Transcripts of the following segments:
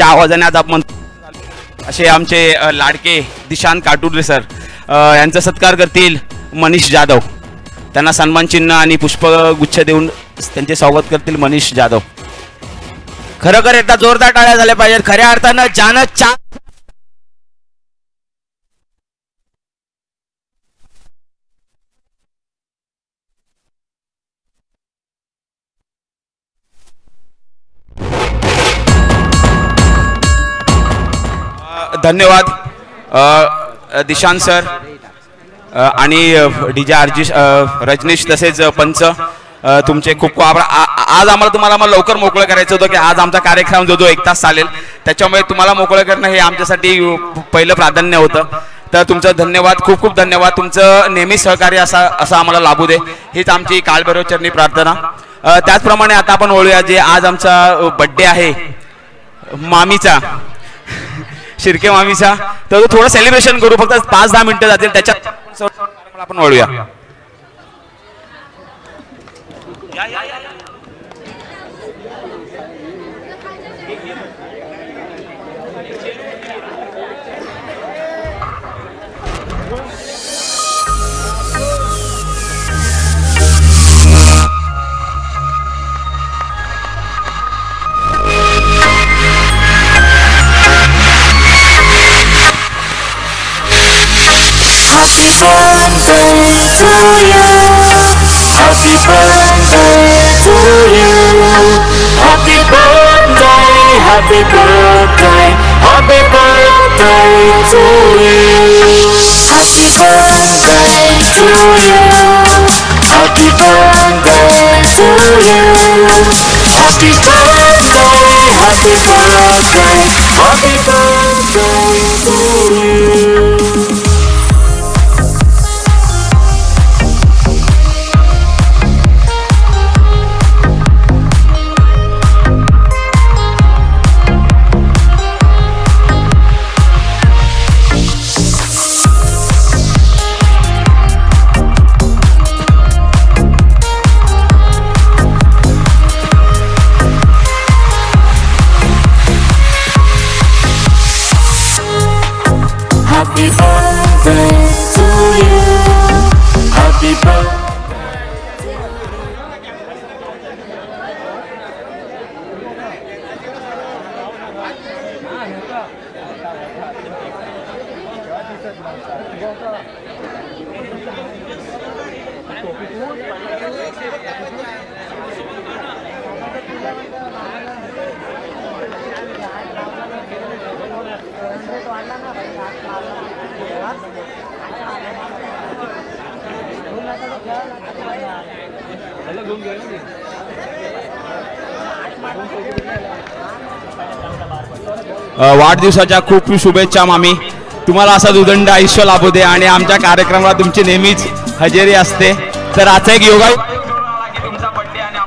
आवाजाने आज आपण असे आमचे लाडके दिशांत काटुर्ले सर यांचा सत्कार करतील मनीष जाधव. त्यांना सन्मान चिन्ह आणि पुष्पगुच्छ देऊन त्यांचे स्वागत करतील मनीष जाधव. खरोखर एकदा जोरदार टाळ्या झाल्या पाहिजेत. खऱ्या अर्थानं ज्यानं धन्यवाद दिशांत सर आणि डीजे आरजी रजनीश तसेच पंच तुमचे खूप खूप आभार. आज तुम्हाला लवकर मोकळं करायचं होतं की आज आमचा कार्यक्रम जो 1 तास चालेल त्याच्यामुळे तुम्हाला मोकळं करणं हे आमच्यासाठी पहिलं प्राधान्य होतं. तर तुमचं धन्यवाद, खूप खूप धन्यवाद. तुमचं नेहमी सहकार्य असं आम्हाला लाभू दे हीच आमची काळभैरव चरणी प्रार्थना. त्याचप्रमाणे आता आपण वळूया जे आज आमचा बड्डे आहे मामीचा, शिर्के मामीचा. तर थोडं सेलिब्रेशन करू, फक्त 5-10 मिनिटं जातील त्याच्यात आपण वळूया. Happy birthday to you. Happy birthday to you. Happy birthday, happy birthday, happy birthday to you. Happy birthday to you. Happy birthday to you. Happy birthday, happy birthday, happy birthday to you. Happy birthday to you. Happy birthday. वाढदिवसाच्या खूप खूप शुभेच्छा मामी. तुम्हाला असं उदंड आयुष्य लाभू दे आणि आमच्या कार्यक्रमाला तुमची नेहमीच हजेरी असते. तर आजचा एक योगा तुमचा बर्थडे आणि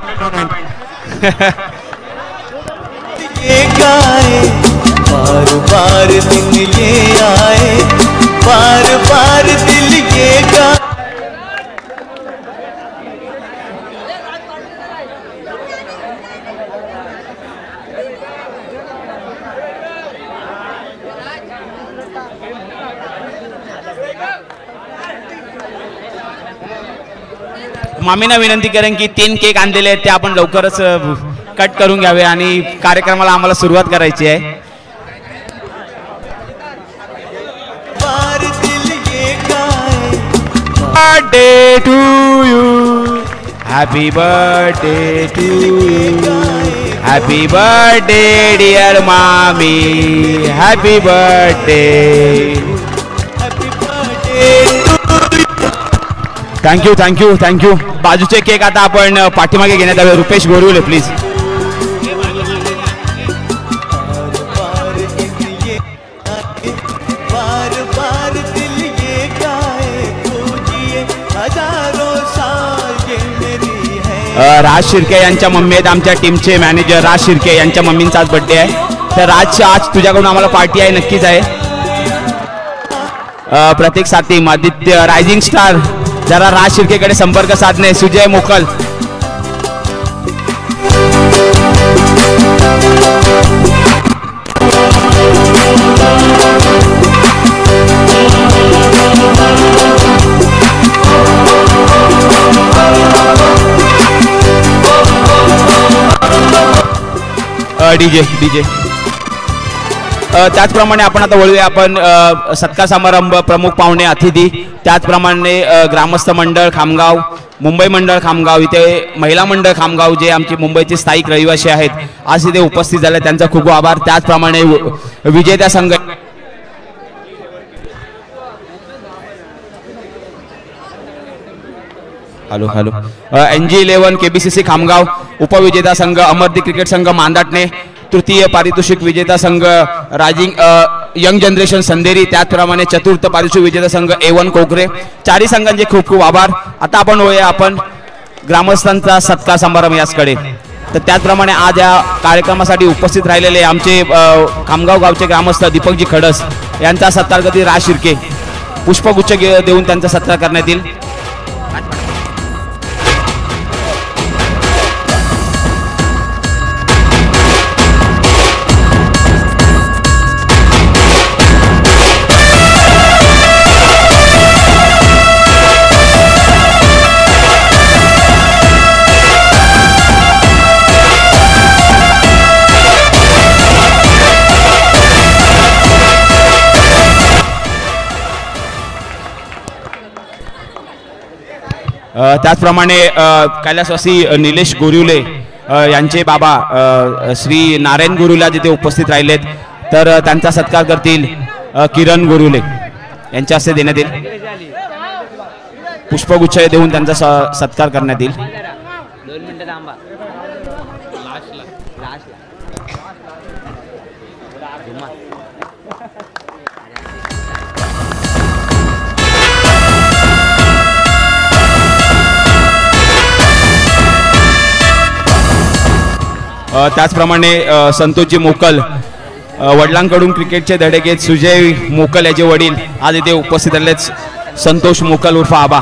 बार बार दिन ये आए, बार बार दिल ये गाए. मामींना विनंती करेन की 3 केक आणलेले आहेत ते आपण लवकरच कट करून घ्यावे आणि कार्यक्रमाला आम्हाला सुरुवात करायची आहे. Birthday to you, happy birthday to you, happy birthday dear मामी, happy birthday. Thank you thank you thank you. बाजूचे केक आता आपण पाठीमागे घेण्यात यावे. रुपेश गोरविले प्लीज. राज शिर्के यांच्या मम्मी आहेत, आमच्या टीमचे मॅनेजर राज शिर्के यांच्या मम्मींचा आज बर्थडे आहे. तर राज आज तुझ्याकडून आम्हाला पार्टी आहे, नक्कीच आहे. प्रतीक सातिम, आदित्य, रायझिंग स्टार, जरा राज शिर्केकडे संपर्क साधणे. सुजय मोकल, डीजे डीजे. त्याचप्रमाणे आपण आता वळूया आपण सत्कार समारंभ प्रमुख पाहुणे अतिथी त्याचप्रमाणे ग्रामस्थ मंडळ खामगाव मुंबई मंडळ खामगाव इथे महिला मंडळ खामगाव जे आमचे मुंबईचे स्थायिक रहिवासी आहेत आज इथे उपस्थित झाले त्यांचा खूप खूप आभार. त्याचप्रमाणे विजेत्या संघ hello hello NG11 KBCC Khamgaon उपविजेता संघ अमरदीप क्रिकेट संघ मांदाटणे तृतीय पारितोषिक विजेता संघ राजिंग यंग जनरेशन संदेरी त्याचप्रमाणे चतुर्थ पारितोषिक विजेता संघ A1 कोकरे चारही संघांचे खूप खूप आभार. आता आपण होऊया आपण ग्रामस्थांचा सत्कार समारंभ याचकडे. तर त्याचप्रमाणे आज या कार्यक्रमासाठी उपस्थित राहिलेले आमचे खामगाव गावचे ग्रामस्थ दीपकजी खडस यांचा सत्कार करतील राज शिर्के पुष्पगुच्छ देऊन त्यांचा सत्कार करण्यात येईल. त्याचप्रमाणे कैलासवासी निलेश गोरिवले यांचे बाबा श्री नारायण गोरिवले जिथे उपस्थित राहिलेत तर त्यांचा सत्कार करतील किरण गोरिवले यांच्या हस्ते देण्यात येईल. पुष्पगुच्छ देऊन त्यांचा सत्कार करण्यात येईल. त्याचप्रमाणे संतोषजी मोकल वडिलांकडून क्रिकेटचे धडे घेत सुजय मोकल याचे वडील आज इथे उपस्थित आलेत संतोष मोकल उर्फ आबा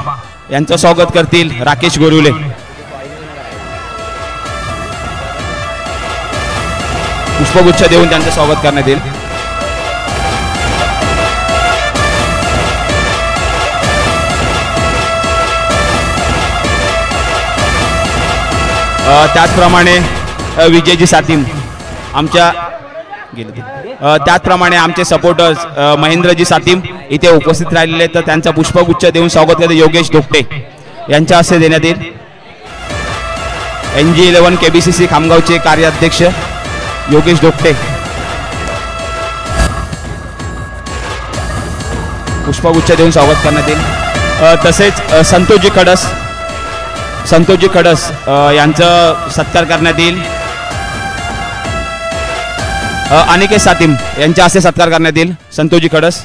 यांचं स्वागत करतील राकेश गोरिवले. पुष्पगुच्छ देऊन त्यांचं स्वागत करण्यात येईल. त्याचप्रमाणे विजयजी सातीम आमच्या त्याचप्रमाणे आमचे सपोर्टर्स महेंद्रजी सातीम इथे उपस्थित राहिलेले तर त्यांचा पुष्पगुच्छ देऊन स्वागत करते योगेश धोकटे यांच्या हस्ते देण्यात येईल. NG11 KBCC खामगावचे कार्याध्यक्ष योगेश धोकटे पुष्पगुच्छ देऊन स्वागत करण्यात येईल. तसेच संतोषजी खडस यांचं सत्कार करण्यात येईल. अनिकेत सातीम यांच्या हस्ते सत्कार करण्यात येईल. संतोषजी खडस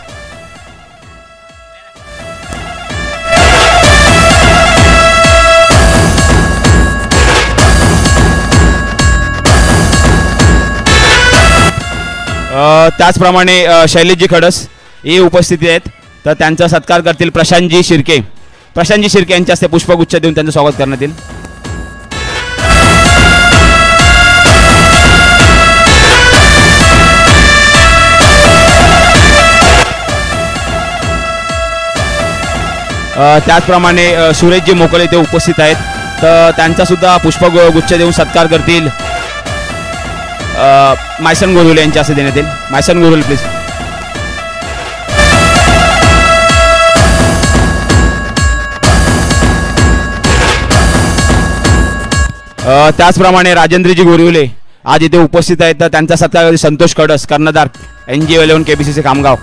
त्याचप्रमाणे शैलेशजी खडस हे उपस्थित आहेत तर त्यांचा सत्कार करतील प्रशांतजी शिर्के यांच्या हस्ते पुष्पगुच्छ देऊन त्यांचं स्वागत करण्यात येईल. त्याचप्रमाणे सुरेशजी मोकळे इथे उपस्थित आहेत तर त्यांचा सुद्धा पुष्पगुच्छ देऊन सत्कार करतील मायसन गोरिवले यांच्या हस्ते देण्यात येईल. मायसन गोरिवले प्लीज. त्याचप्रमाणे राजेंद्रजी गोरिवले आज इथे उपस्थित आहेत तर त्यांचा सत्कार संतोष खडस कर्णधार NG11 KBCC खामगाव.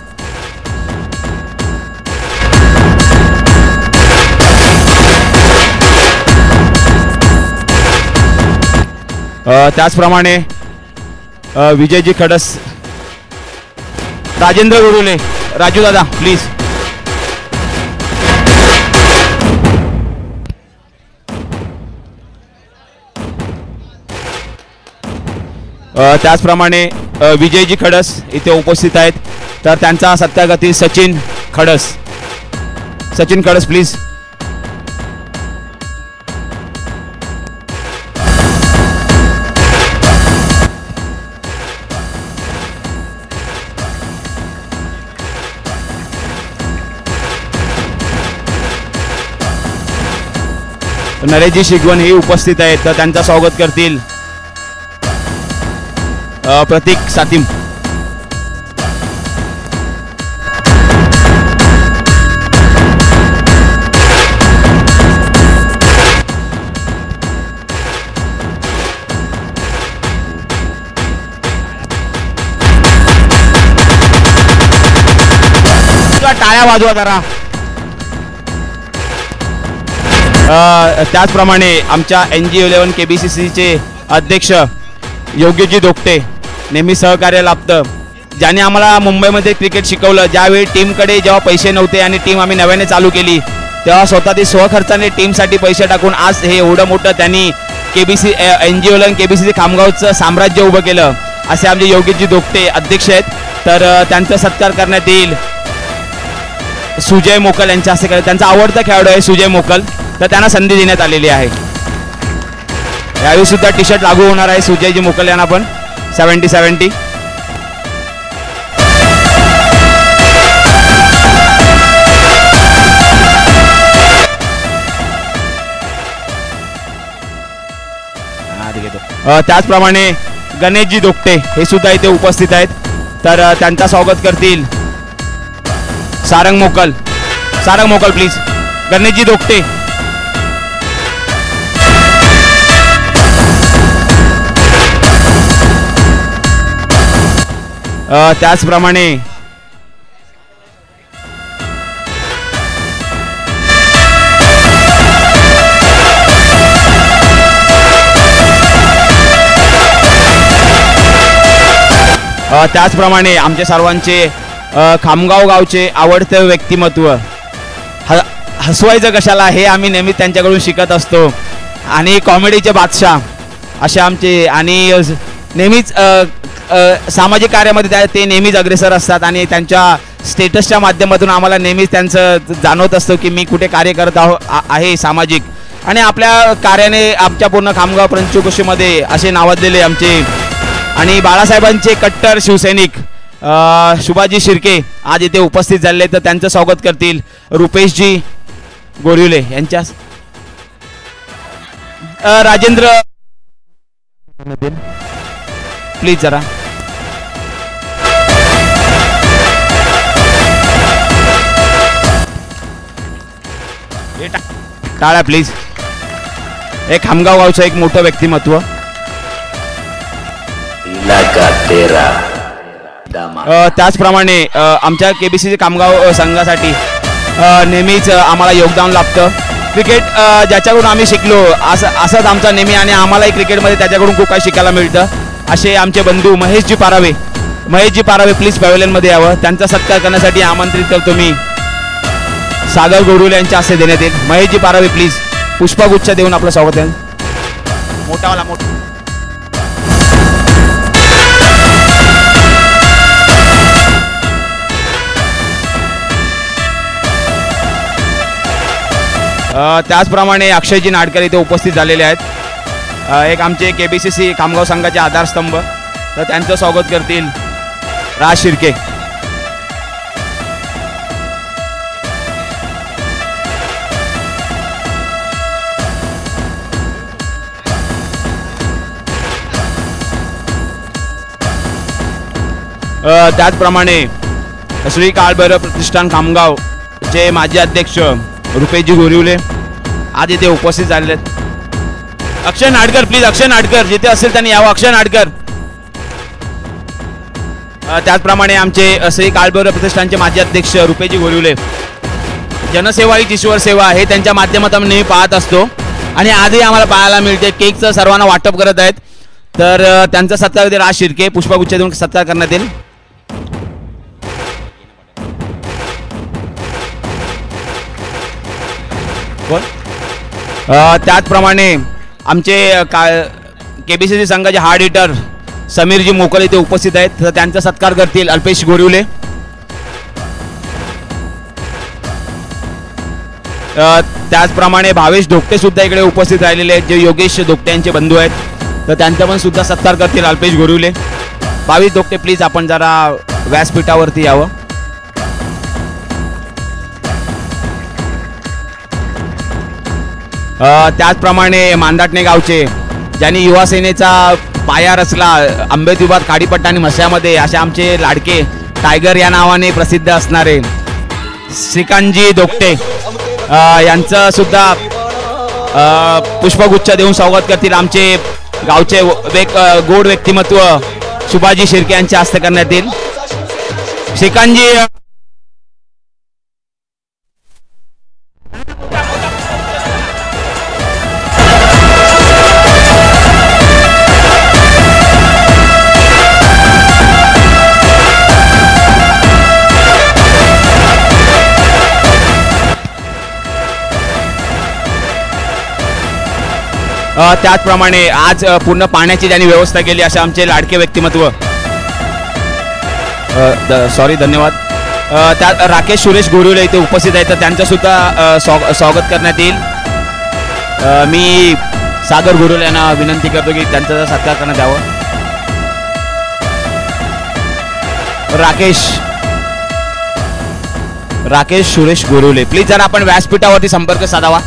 त्याचप्रमाणे विजयजी खडस राजेंद्र गोरिवले राजू दादा प्लीज. त्याचप्रमाणे विजयजी खडस इथे उपस्थित आहेत तर त्यांचा सत्कार करतील सचिन खडस प्लीज. नरेशजी शिगवण हे उपस्थित आहेत तर त्यांचं स्वागत करतील प्रतीक सातिम. टाळ्या वाजवा जरा. त्याचप्रमाणे आमच्या NG11 KBCCचे अध्यक्ष योगेशजी दोपटे नेहमी सहकार्य लाभतं, ज्याने आम्हाला मुंबईमध्ये क्रिकेट शिकवलं. ज्यावेळी टीमकडे जेव्हा पैसे नव्हते आणि टीम आम्ही नव्याने चालू केली तेव्हा स्वतः ते स्वखर्चाने टीमसाठी पैसे टाकून आज हे एवढं मोठं त्यांनी NG11 KBCC खामगावचं साम्राज्य उभं केलं. असे आमचे योगेशजी दोपटे अध्यक्ष आहेत. तर त्यांचा सत्कार करण्यात येईल. सुजय मोकल यांच्या हस्ते त्यांचा आवडता खेळाडू आहे सुजय मोकल, तर त्यांना संधी देण्यात आलेली आहे. यावेळी सुद्धा टी शर्ट लागू होणार आहे सुजयजी मोकल यांना पण 70-70. त्याचप्रमाणे गणेशजी दोपटे हे सुद्धा इथे उपस्थित आहेत. तर त्यांचा स्वागत करतील सारंग मोकल प्लीज. गणेशजी दोपटे. त्याचप्रमाणे आमच्या सर्वांचे खामगाव गावचे आवडते व्यक्तिमत्व हसवायचं कशाला हे आम्ही नेहमी त्यांच्याकडून शिकत असतो. आणि कॉमेडीचे बादशाह असे आमचे आणि नेहमीच सामाजिक कार्यामध्ये ते नेहमीच अग्रेसर असतात आणि त्यांच्या स्टेटसच्या माध्यमातून आम्हाला नेहमीच त्यांचं जाणवत असतं की मी कुठे कार्य करत आहे सामाजिक. आणि आपल्या कार्याने आमच्या पूर्ण खामगाव पंचक्रोशीमध्ये असे नावाजलेले आमचे आणि बाळासाहेबांचे कट्टर शिवसैनिक सुभाषजी शिर्के आज इथे उपस्थित झाले. तर त्यांचं स्वागत करतील रुपेशजी गोरिवले यांच्या. राजेंद्र प्लीज जरा. टाळा प्लीज. एक खामगाव गावचं एक मोठं व्यक्तिमत्व. त्याचप्रमाणे आमच्या KBCC खामगाव संघासाठी नेहमीच आम्हाला योगदान लाभतं. क्रिकेट ज्याच्याकडून आम्ही शिकलो असंच आमचा नेहमी आणि आम्हालाही क्रिकेटमध्ये त्याच्याकडून खूप काही शिकायला मिळतं. असे आमचे बंधू महेशजी पारावे प्लीज पॅव्हेलियनमध्ये यावं. त्यांचा सत्कार करण्यासाठी आमंत्रित करतो मी. सागर गोरुले यांच्या हस्ते देण्यात येईल. महेशजी पारावे प्लीज पुष्पगुच्छ देऊन आपलं स्वागत आहे. मोठावाला मोठा. त्याचप्रमाणे अक्षयजी नाडकर इथे उपस्थित झालेले आहेत. एक आमचे KBCC खामगाव संघाचे आधारस्तंभ. तर त्यांचं स्वागत करतील राज शिर्के. त्याचप्रमाणे श्री काळभैरव प्रतिष्ठान खामगावचे माजी अध्यक्ष रुपेशजी गोरिवले आज इथे उपस्थित झालेले आहेत. अक्षय नाडकर प्लीज. अक्षय नाडकर जिथे असेल त्यांनी यावं. अक्षय नाडकर. त्याचप्रमाणे आमचे श्री काळभैरव प्रतिष्ठानचे माजी अध्यक्ष रुपेशजी गोरिवले. जनसेवा ही ईश्वर सेवा हे त्यांच्या माध्यमातून नेहमी पाहत असतो आणि आजही आम्हाला पाहायला मिळते. केकचं सर्वांना वाटप करत आहेत. तर त्यांचा सत्कार राज शिर्के पुष्पगुच्छ देऊन सत्कार करण्यात येईल. त्याचप्रमाणे आमचे KBCC संघाचे हार्ड हिटर समीरजी मोकल इथे उपस्थित आहेत. तर त्यांचा सत्कार करतील अल्पेश गोरिवले. त्याचप्रमाणे भावेश धोकटे सुद्धा इकडे उपस्थित राहिलेले आहेत, जे योगेश धोकटे यांचे बंधू आहेत. तर त्यांचा पण सुद्धा सत्कार करतील अल्पेश गोरिवले. भावेश धोकटे प्लीज आपण जरा व्यासपीठावरती यावं. त्याचप्रमाणे मांदाटणे गावचे ज्यांनी युवा सेनेचा पाया रचला अंबेद्विवाद काडीपट्टा आणि मस्यामध्ये असे आमचे लाडके टायगर या नावाने प्रसिद्ध असणारे श्रीकांतजी दोकटे यांचं सुद्धा पुष्पगुच्छ देऊन स्वागत करतील आमचे गावचे गोड व्यक्तिमत्व सुभाजी शिर्के यांच्या हस्ते करण्यात येईल. श्रीकांतजी त्याचप्रमाणे आज पूर्ण पाण्याची ज्यांनी व्यवस्था केली असे आमचे लाडके व्यक्तिमत्व धन्यवाद. त्यात राकेश सुरेश गोरुले इथे उपस्थित आहेत तर त्यांचं सुद्धा स्वागत करण्यात येईल. मी सागर गोरुले यांना विनंती करतो की त्यांचा सत्कार करण्यात यावं. राकेश सुरेश गोरुले प्लीज जरा आपण व्यासपीठावरती संपर्क साधावा.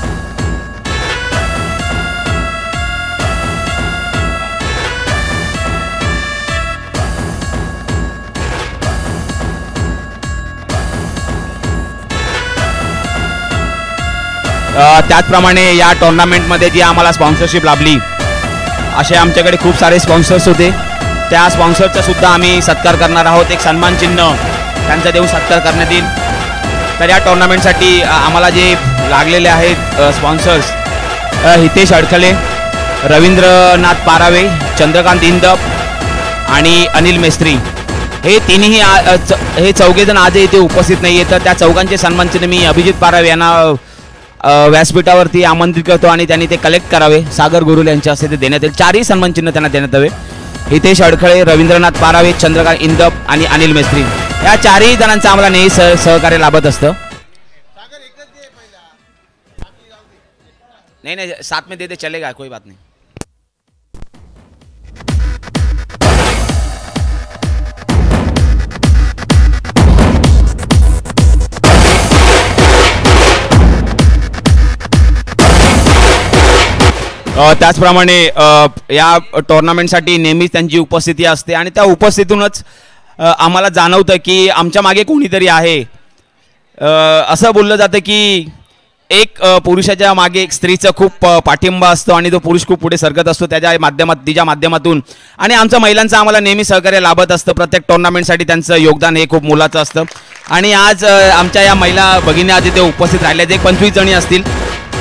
त्याचप्रमाणे या टुर्नामेंटमध्ये जी आम्हाला स्पॉन्सरशिप लाभली असे आमच्याकडे खूप सारे स्पॉन्सर्स होते. त्या स्पॉन्सरचा सुद्धा आम्ही सत्कार करणार आहोत. एक सन्मान चिन्ह त्यांचा देऊन सत्कार करण्यात येईल. तर या टुर्नामेंटसाठी आम्हाला जे लागलेले आहेत स्पॉन्सर्स हितेश अडखले, रवींद्रनाथ पारावे, चंद्रकांत इंदप आणि अनिल मेस्त्री हे तिन्ही हे चौघेजण आज इथे उपस्थित नाही आहेत. तर त्या चौघांचे सन्मान चिन्ह मी अभिजित पारावे यांना व्यासपीठावरती आमंत्रित करतो आणि त्यांनी ते कलेक्ट करावे. सागर गुरुल यांच्या हस्ते ते देण्यात येईल. चारही सन्मान चिन्ह त्यांना देण्यात यावे. हितेश अडखळे, रवींद्रनाथ पारावे, चंद्रकांत इंदप आणि अनिल मेस्त्री या चारही जणांचं आम्हाला नेहमी सहकार्य लाभत असतं. नाही साथ में दे चलेगा कोई बात नाही. त्याचप्रमाणे या टुर्नामेंटसाठी नेहमीच त्यांची उपस्थिती असते आणि त्या उपस्थितीतूनच आम्हाला जाणवतं की आमच्या मागे कोणीतरी आहे. असं बोललं जातं की एक पुरुषाच्या मागे एक स्त्रीचा खूप पाठिंबा असतो आणि तो पुरुष खूप पुढे सरकत असतो तिच्या माध्यमातून आणि आमच्या महिलांचं आम्हाला नेहमी सहकार्य लाभत असतं. प्रत्येक टुर्नामेंटसाठी त्यांचं योगदान हे खूप मोलाचं असतं आणि आज आमच्या या महिला भगिनी आज इथे उपस्थित राहिल्या जे 25 जणी असतील.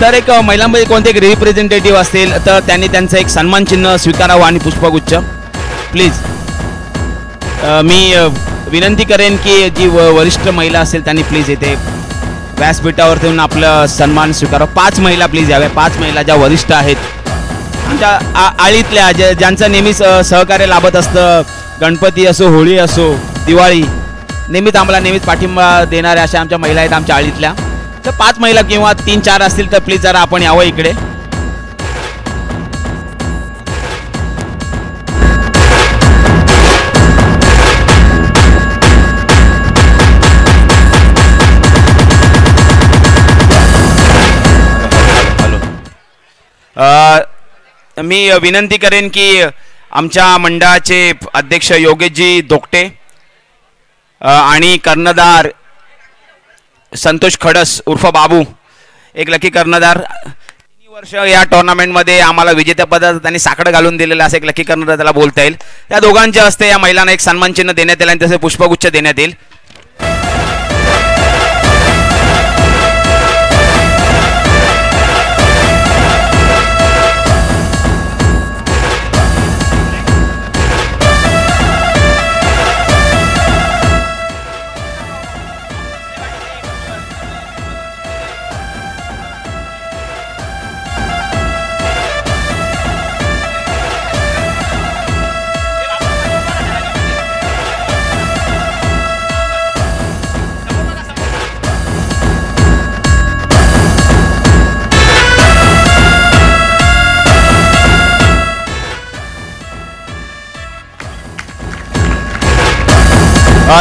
तर एक महिलांमध्ये कोणते एक रिप्रेझेंटेटिव्ह असतील तर त्यांनी त्यांचं एक सन्मान चिन्ह स्वीकारावं आणि पुष्पगुच्छ प्लीज. मी विनंती करेन की जी वरिष्ठ महिला असेल त्यांनी प्लीज इथे व्यासपीठावरती येऊन आपलं सन्मान स्वीकारावं. 5 महिला प्लीज याव्या. 5 महिला ज्या वरिष्ठ आहेत आमच्या आळीतल्या ज्यांचं नेहमी सहकार्य लाभत असतं. गणपती असो, होळी असो, दिवाळी नेहमीच आम्हाला नेहमीच पाठिंबा देणाऱ्या अशा आमच्या महिला आहेत आमच्या आळीतल्या. तर 5 महिला किंवा 3-4 असतील तर प्लीज जरा आपण यावं इकडे. मी विनंती करेन की आमच्या मंडळाचे अध्यक्ष योगेशजी दोकटे आणि कर्णधार संतोष खडस उर्फ बाबू एक लकी कर्णधार 3 वर्ष या टुर्नामेंटमध्ये आम्हाला विजेतेपदाचं त्यांनी साकडं घालून दिलेलं असं एक लकी कर्णधार त्याला बोलता येईल. त्या दोघांच्या हस्ते या महिलांना एक सन्मान चिन्ह देण्यात येईल आणि तसे पुष्पगुच्छ देण्यात येईल.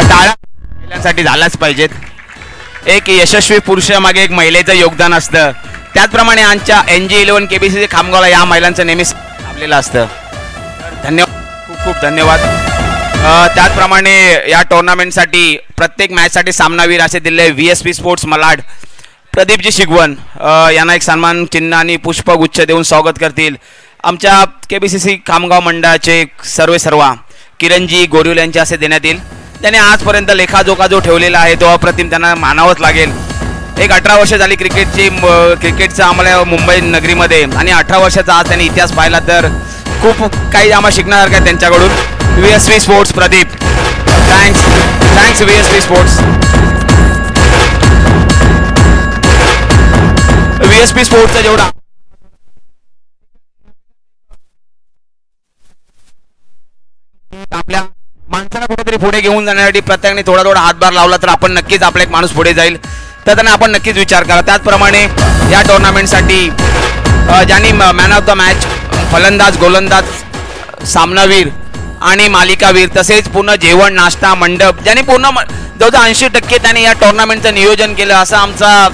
टाळ्या महिलांसाठी झालाच पाहिजेत. एक यशस्वी पुरुषामागे एक महिलेचं योगदान असतं. त्याचप्रमाणे आमच्या NG11 KBC खामगावला या महिलांचं नेहमीच लाभलेलं असतं. धन्यवाद. खूप धन्यवाद. त्याचप्रमाणे या टुर्नामेंटसाठी प्रत्येक मॅचसाठी सामनावीर असे दिले VSP स्पोर्ट्स मलाड प्रदीपजी शिगवण यांना एक सन्मान चिन्ह आणि पुष्पगुच्छ देऊन स्वागत करतील. आमच्या KBCC खामगाव मंडळाचे सर्वा किरणजी गोरिवले यांचे असे देण्यात येईल. त्याने आजपर्यंत लेखाजोखा जो ठेवलेला आहे तो अप्रतिम त्यांना मानावंच लागेल. एक 18 वर्ष झाली क्रिकेटचं आम्हाला मुंबई नगरीमध्ये आणि 18 वर्षाचा आज त्यांनी इतिहास पाहिला तर खूप काही आम्हाला शिकण्यासारखं आहे त्यांच्याकडून. VSP sports Pradeep, thanks VSP sports. VSP स्पोर्ट्सचा जेवढा आपल्या माणसाला कुठेतरी पुढे घेऊन जाण्यासाठी प्रत्येकाने थोडा हातभार लावला तर आपण नक्कीच आपला एक माणूस पुढे जाईल. तर त्यांना आपण नक्कीच विचार करा. त्याचप्रमाणे या टुर्नामेंटसाठी ज्यांनी मॅन ऑफ द मॅच, फलंदाज, गोलंदाज, सामनावीर आणि मालिकावीर तसेच पूर्ण जेवण, नाश्ता, मंडप ज्यांनी पूर्ण जवळजवळ 80% त्यांनी या टुर्नामेंटचं नियोजन केलं. असा आमचा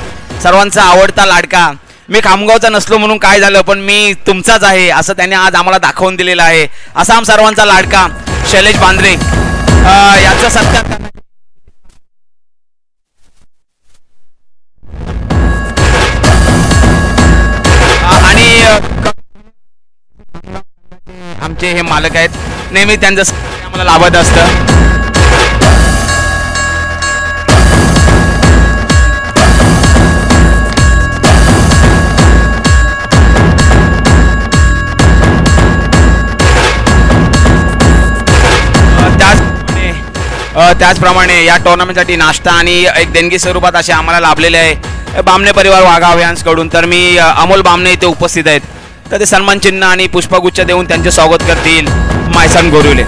सर्वांचा आवडता लाडका, मी खामगावचा नसलो म्हणून काय झालं पण मी तुमचाच आहे असं त्यांनी आज आम्हाला दाखवून दिलेलं आहे. असा आम सर्वांचा लाडका शैलेश बांद्रे याचा सत्कार आणि आमचे हे मालक आहेत, नेहमी त्यांचं आम्हाला लाभत असतं. त्याचप्रमाणे या टुर्नामेंटसाठी नाश्ता आणि एक देणगी स्वरूपात असे आम्हाला लाभलेले आहे बामणे परिवार वाघा अभियान्सकडून. तर मी अमोल बामणे इथे उपस्थित आहेत तर ते सन्मान चिन्ह आणि पुष्पगुच्छ देऊन त्यांचे स्वागत करतील मायसन गोरिवले.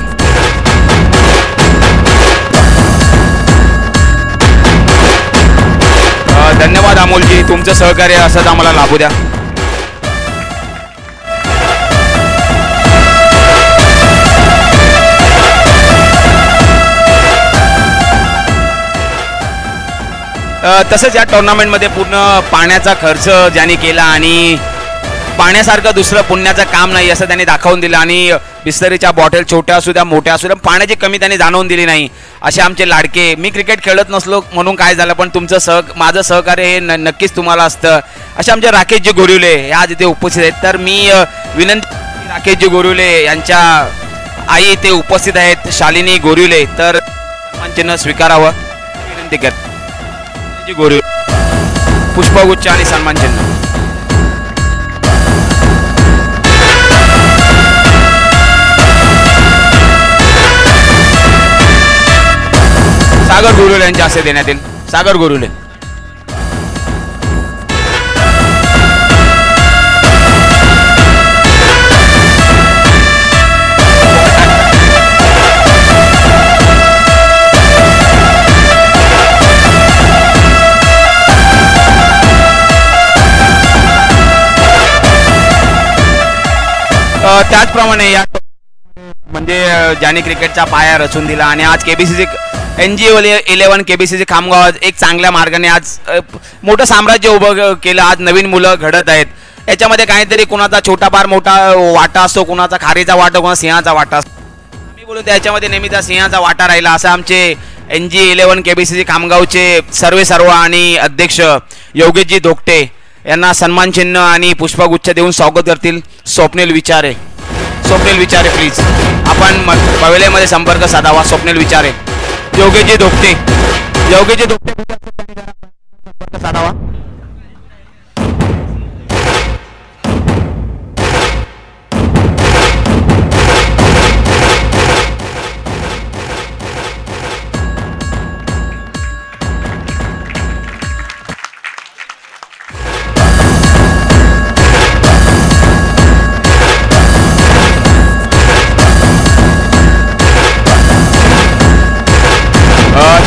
धन्यवाद अमोलजी, तुमचं सहकार्य असंच आम्हाला लाभू द्या. तसंच या टुर्नामेंटमध्ये पूर्ण पाण्याचा खर्च ज्यांनी केला आणि पाण्यासारखं दुसरं पुण्याचं काम नाही असं त्यांनी दाखवून दिलं आणि बिस्लरीच्या बॉटल छोट्या असू द्या मोठ्या असू द्या पाण्याची कमी त्यांनी जाणवून दिली नाही असे आमचे लाडके. मी क्रिकेट खेळत नसलो म्हणून काय झालं पण तुमचं माझं सहकार्य हे नक्कीच तुम्हाला असतं. असे आमचे राकेशजी गोरिवले हे आज इथे उपस्थित आहेत. तर मी विनंती राकेशजी गोरिवले यांच्या आई इथे उपस्थित आहेत शालिनी गोरिवले, तर सन्मान चिन्ह स्वीकारावं विनंती करते. गोरिवले पुष्पगुच्छ आणि सन्मान चिन्ह. सागर गोरिवले यांचे असे देण्यात येईल. सागर गोरिवले. त्याचप्रमाणे या म्हणजे ज्यांनी क्रिकेटचा पाया रचून दिला आणि आज KBCC NG11 KBCC खामगाव एक चांगल्या मार्गाने आज मोठं साम्राज्य उभं केलं. आज नवीन मुलं घडत आहेत. याच्यामध्ये काहीतरी कुणाचा छोटा फार मोठा वाटा असतो, कुणाचा खारीचा वाटा, कुणा सिंहाचा वाटा असतो. आम्ही बोलू त्याच्यामध्ये नेहमी त्या सिंहाचा वाटा राहिला. असं आमचे NG11 KBCC खामगावचे सर्व आणि अध्यक्ष योगेशजी धोकटे यांना सन्मान चिन्ह आणि पुष्पगुच्छ देऊन स्वागत करतील स्वप्नील विचारे. स्वप्नील विचारे प्लीज आपण पवेलेमध्ये संपर्क साधावा. स्वप्नील विचारे, योगेशजी धोकटे, योगेशजी धोकटे संपर्क साधावा.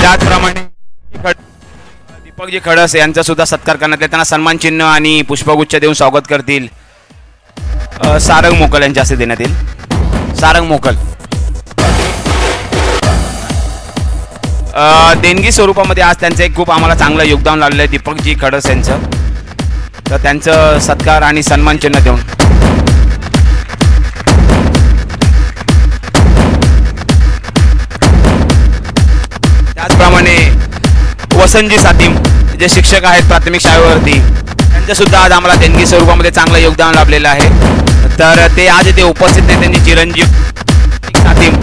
त्याचप्रमाणे दीपकजी खडस यांचा सुद्धा सत्कार करण्यात येईल. त्यांना सन्मान चिन्ह आणि पुष्पगुच्छ देऊन स्वागत करतील सारंग मोकल यांच्या हस्ते देण्यात येईल. सारंग मोकल. देणगी स्वरूपामध्ये आज त्यांचं एक खूप आम्हाला चांगलं योगदान लावलेलं आहे दीपकजी खडस यांचं. तर त्यांचं सत्कार आणि सन्मान चिन्ह देऊन त्याचप्रमाणे वसंतजी सातीम जे शिक्षक आहेत प्राथमिक शाळेवरती, त्यांचं सुद्धा आज आम्हाला देणगी स्वरूपामध्ये चांगलं योगदान लाभलेलं आहे. तर ते आज इथे उपस्थित नाही, त्यांनी चिरंजीव सातीम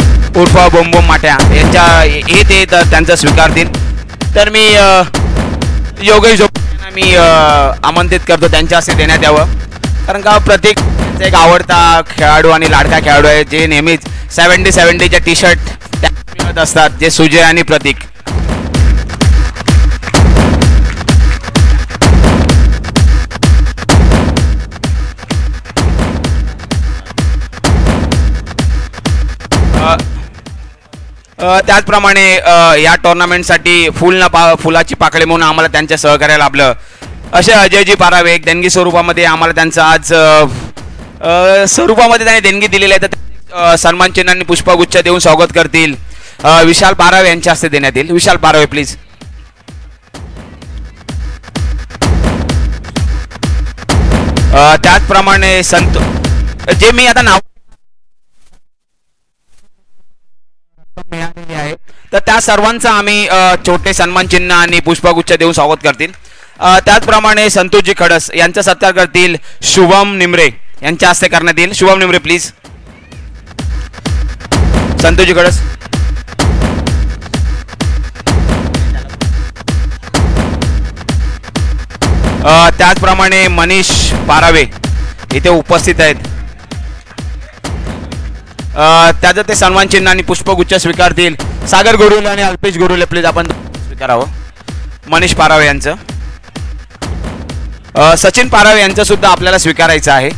उर्फ बोंबोम माट्या यांच्या हे ते त्यांचं स्वीकारतील. तर मी योगेश यांना मी आमंत्रित करतो त्यांच्या हस्ते देण्यात यावं, कारण का प्रत्येक एक आवडता खेळाडू आणि लाडका खेळाडू आहे जे नेहमीच 70-70च्या टी शर्ट मिळत असतात, जे सुजय आणि प्रतीक. त्याचप्रमाणे या टुर्नामेंटसाठी फुलाची पाकळी म्हणून आम्हाला त्यांच्या सहकार्य लाभलं असे अजयजी पारावे एक देणगी स्वरूपामध्ये आम्हाला त्यांचं आज स्वरूपामध्ये त्यांनी देणगी दिलेली आहे. तर सन्मान चिन्ह आणि पुष्पगुच्छ देऊन स्वागत करतील विशाल पारावे यांच्या हस्ते देण्यात येईल. विशाल पारावे प्लीज. त्याचप्रमाणे जे मी आता नाव मिळालेली आहे तर त्या सर्वांचा आम्ही छोटे सन्मान चिन्ह आणि पुष्पगुच्छ देऊन स्वागत करतील. त्याचप्रमाणे संतोषजी खडस यांचा सत्कार करतील शुभम निमरे यांच्या हस्ते करण्यात येईल. शुभम निमरे प्लीज. संतोषजी खडस. त्याचप्रमाणे मनीष पारावे इथे उपस्थित आहेत. त्याचं ते सन्मान चिन्ह आणि पुष्पगुच्छ स्वीकारतील सागर गुरुले आणि अल्पेश गुरुले प्लीज आपण स्वीकारावं. मनीष पारावे यांचं. सचिन पारावे यांचं सुद्धा आपल्याला स्वीकारायचं आहे.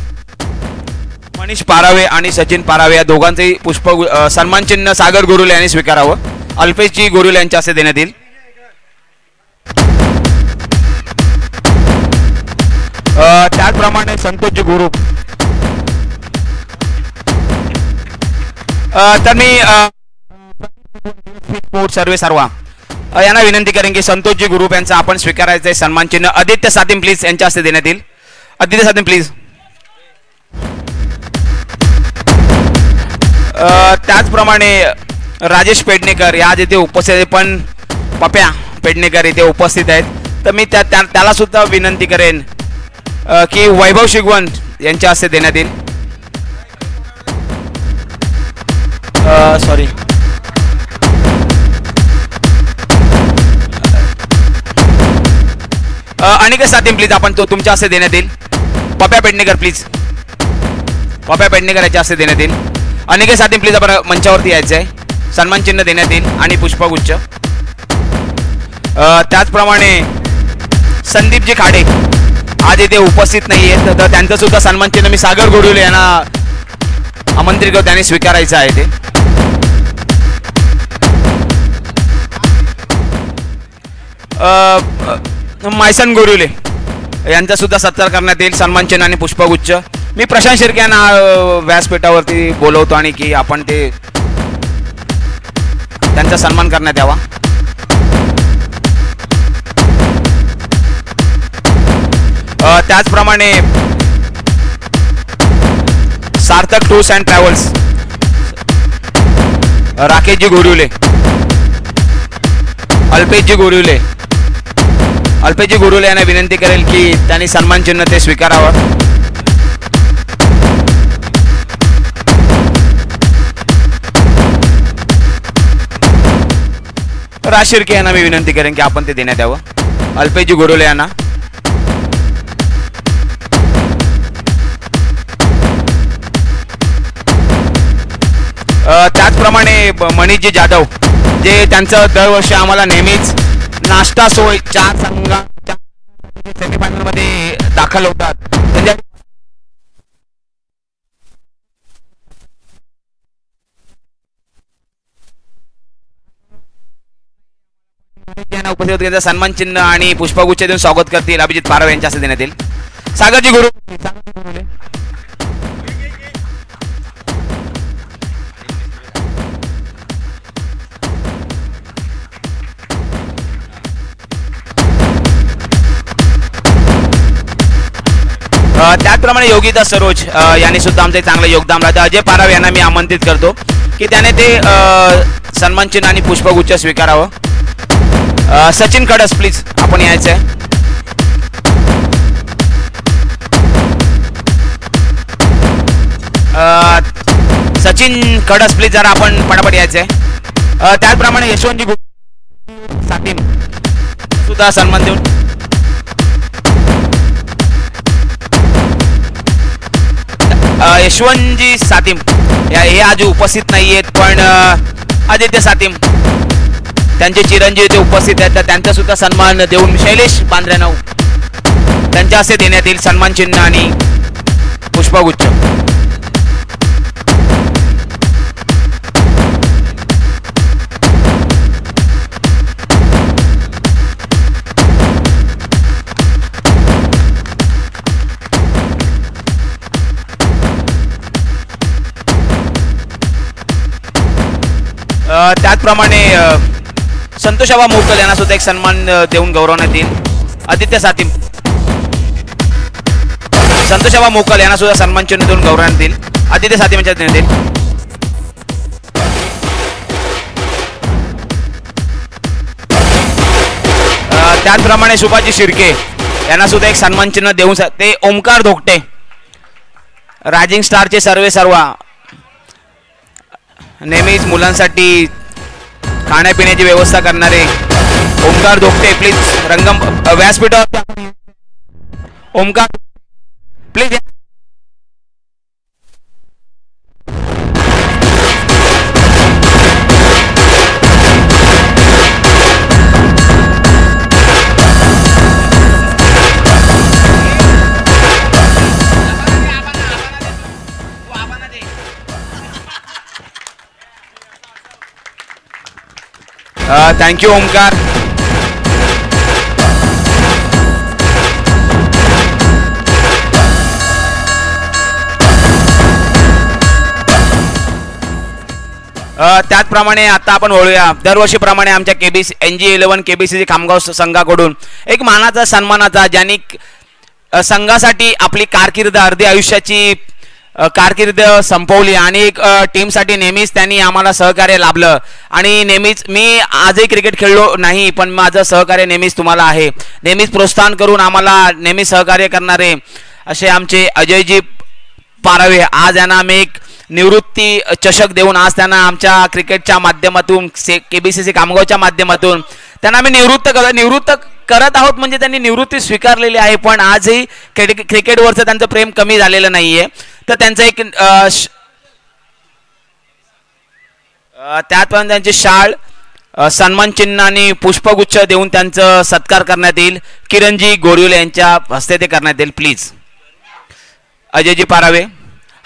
मनीष पारावे आणि सचिन पारावे या दोघांचंही सन्मान चिन्ह सागर गुरुले यांनी स्वीकारावं. अल्पेशजी गुरुले यांच्या हस्ते देण्यात येईल. त्याचप्रमाणे संतोषजी गुरु. तर मी सर्वे सर्वा यांना विनंती करेन की संतोषजी ग्रुप यांचा आपण स्वीकारायचं आहे सन्मान चिन्ह. आदित्य सातीम प्लीज यांच्या हस्ते देण्यात येईल. आदित्य सातीम प्लीज. त्याचप्रमाणे राजेश पेडणेकर या आज इथे उपस्थित आहेत, पण पप्या पेडणेकर इथे उपस्थित आहेत. तर मी त्याला सुद्धा विनंती करेन की वैभव शिगवण यांच्या हस्ते देण्यात येईल. सॉरी अनिकेत सातीम प्लीज आपण तो तुमच्या हस्ते देण्यात येईल. पप्या पेडणेकर प्लीज. पप्या पेडणेकर याच्या हस्ते देण्यात येईल. अनिकेत सातीम प्लीज आपण मंचावरती यायचं आहे. सन्मान चिन्ह देण्यात येईल आणि पुष्पगुच्छ. त्याचप्रमाणे संदीपजी खाडे आज इथे उपस्थित नाही आहेत, तर त्यांचं सुद्धा सन्मान चिन्ह मी सागर गोडुले यांना आमंत्रित करतो, त्यांनी स्वीकारायचं आहे ते. मायसन गोरुले यांचा सुद्धा सत्कार करण्यात येईल सन्मान चिन्ह आणि पुष्पगुच्छ. मी प्रशांत शिर्के यांना व्यासपीठावरती बोलवतो आणि की आपण ते त्यांचा सन्मान करण्यात यावा. त्याचप्रमाणे सार्थक टूर्स अँड ट्रॅव्हल्स राकेशजी गोरिवले, अल्पेशजी गोरिवले यांना विनंती करेल की त्यांनी सन्मान चिन्ह ते स्वीकारावं. राज शिर्के यांना मी विनंती करेन की आपण ते देण्यात यावं. अल्पेशजी गोरिवले यांना. त्याचप्रमाणे मनीषजी जाधव जे त्यांचं दरवर्षी आम्हाला नेहमीच नाश्ता सोय 4 संघांच्या सेमीफायनल मध्ये दाखल होतात, त्यांच्या उपस्थित सन्मान चिन्ह आणि पुष्पगुच्छ देऊन स्वागत करतील अभिजित पारवे यांच्या हस्ते देण्यात येईल. सागरजी गुरु. त्याचप्रमाणे योगिता सरोज यांनी सुद्धा आमचे चांगलं योगदान राहतं. अजय पारावे यांना मी आमंत्रित करतो की त्याने ते सन्मान चिन्ह आणि पुष्पगुच्छ स्वीकारावं. सचिन खडस प्लीज आपण यायचं आहे. सचिन खडस प्लीज जरा आपण पटापट यायचं आहे. त्याचप्रमाणे यशवंतजी सातीम सुद्धा सन्मान देऊन. यशवंतजी सातीम हे आज उपस्थित नाही आहेत, पण आदित्य सातीम त्यांचे चिरंजीव ते उपस्थित आहेत, तर त्यांचा सुद्धा सन्मान देऊन शैलेश बांद्रेनाव त्यांच्या हस्ते देण्यात येईल सन्मान चिन्ह आणि पुष्पगुच्छ. त्याचप्रमाणे संतोषाबा मोकल यांना सुद्धा एक सन्मान देऊन गौरवण्यात येईल. आदित्य सातीम संतोषाबा मोकल यांना सुद्धा सन्मान चिन्ह देऊन गौरवण्यात येईल. आदित्य सातीम यांच्यात देण्यात येईल. त्याचप्रमाणे सुभाजी शिर्के यांना सुद्धा एक सन्मान चिन्ह देऊन ते ओमकार धोकटे रायझिंग स्टारचे सर्वेसर्वा नेहमीच मुलांसाठी खाण्यापिण्याची व्यवस्था करणारे ओमकार धोकटे प्लीज रंगम व्यासपीठावर. ओमकार प्लीज. थँक्यू ओमकार. त्याचप्रमाणे आता आपण वळूया दरवर्षीप्रमाणे आमच्या केबीसी NG11 केबीसी खामगाव संघाकडून एक मानाचा सन्मानाचा ज्यांनी संघासाठी आपली कारकीर्द अर्धी आयुष्याची कारकीर्द संपवली आणि एक टीमसाठी नेहमीच त्यांनी आम्हाला सहकार्य लाभलं आणि नेहमीच मी आजही क्रिकेट खेळलो नाही पण माझं सहकार्य नेहमीच तुम्हाला आहे. नेहमीच प्रोत्साहन करून आम्हाला नेहमी सहकार्य करणारे असे आमचे अजयजी पारावे आज यांना आम्ही एक निवृत्ती चषक देऊन आज त्यांना आमच्या क्रिकेटच्या माध्यमातून KBCC खामगावच्या माध्यमातून त्यांना आम्ही निवृत्त करत आहोत. म्हणजे त्यांनी निवृत्ती स्वीकारलेली आहे पण आजही क्रिकेटवरचं त्यांचं प्रेम कमी झालेलं नाहीये. तर त्यांचं एक त्याचप्रमाणे त्यांची शाळ सन्मान चिन्ह आणि पुष्पगुच्छ देऊन त्यांचं सत्कार करण्यात येईल. किरणजी गोरिवले यांच्या हस्ते ते करण्यात येईल प्लीज. अजयजी पारावे